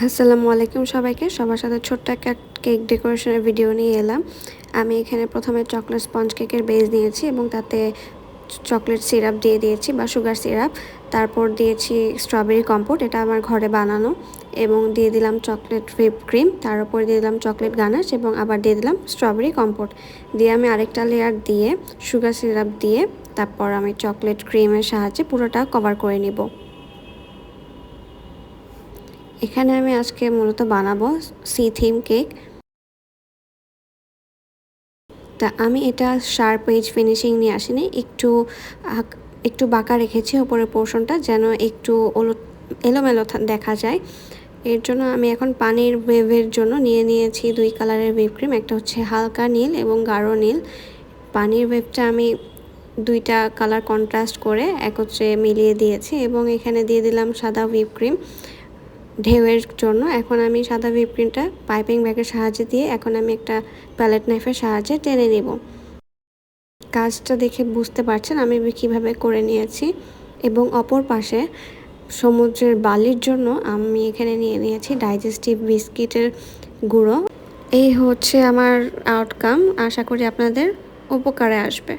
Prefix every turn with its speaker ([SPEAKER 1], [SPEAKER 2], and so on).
[SPEAKER 1] আসসালামু আলাইকুম সবাইকে। সবার সাথে ছোট্ট একটা কেক ডেকোরেশনের ভিডিও নিয়ে এলাম। আমি এখানে প্রথমে চকলেট স্পঞ্জ কেকের বেস নিয়েছি এবং তাতে চকলেট সিরাপ দিয়ে দিয়েছি বা সুগার সিরাপ। তারপর দিয়েছি স্ট্রবেরি কম্পোট, এটা আমার ঘরে বানানো, এবং দিয়ে দিলাম চকলেট হুইপ ক্রিম। তার উপর দিয়ে দিলাম চকলেট গানাশ এবং আবার দিয়ে দিলাম স্ট্রবেরি কম্পোট। দিয়ে আমি আরেকটা লেয়ার দিয়ে সুগার সিরাপ দিয়ে তারপর আমি চকলেট ক্রিমের সাহায্যে পুরোটা কভার করে নিব। এখানে আমি আজকে মূলত বানাবো সি থিম কেক। তা আমি এটা শার্প এজ ফিনিশিং নিয়ে আসিনি, একটু বাঁকা রেখেছি উপরের পোর্শনটা যেন একটু এলোমেলো দেখা যায়। এর জন্য আমি এখন পানির ওয়েভের জন্য নিয়েছি 2 কালারের হুইপ ক্রিম, একটা হচ্ছে হালকা নীল এবং গাঢ় নীল। পানির ওয়েভটা আমি 2টা কালার কন্ট্রাস্ট করে একত্রে মিলিয়ে দিয়েছি এবং এখানে দিয়ে দিলাম সাদা হুইপ ক্রিম ঢেউয়ের জন্য। এখন আমি সাদা হুইপ ক্রিমটা পাইপিং ব্যাগের সাহায্যে দিয়ে এখন আমি একটা প্যালেট নাইফের সাহায্যে টেনে নেব। কাজটা দেখে বুঝতে পারছেন আমি কীভাবে করে নিয়েছি। এবং অপর পাশে সমুদ্রের বালির জন্য আমি এখানে নিয়েছি ডাইজেস্টিভ বিস্কিটের গুঁড়ো। এই হচ্ছে আমার আউটকাম, আশা করি আপনাদের উপকারে আসবে।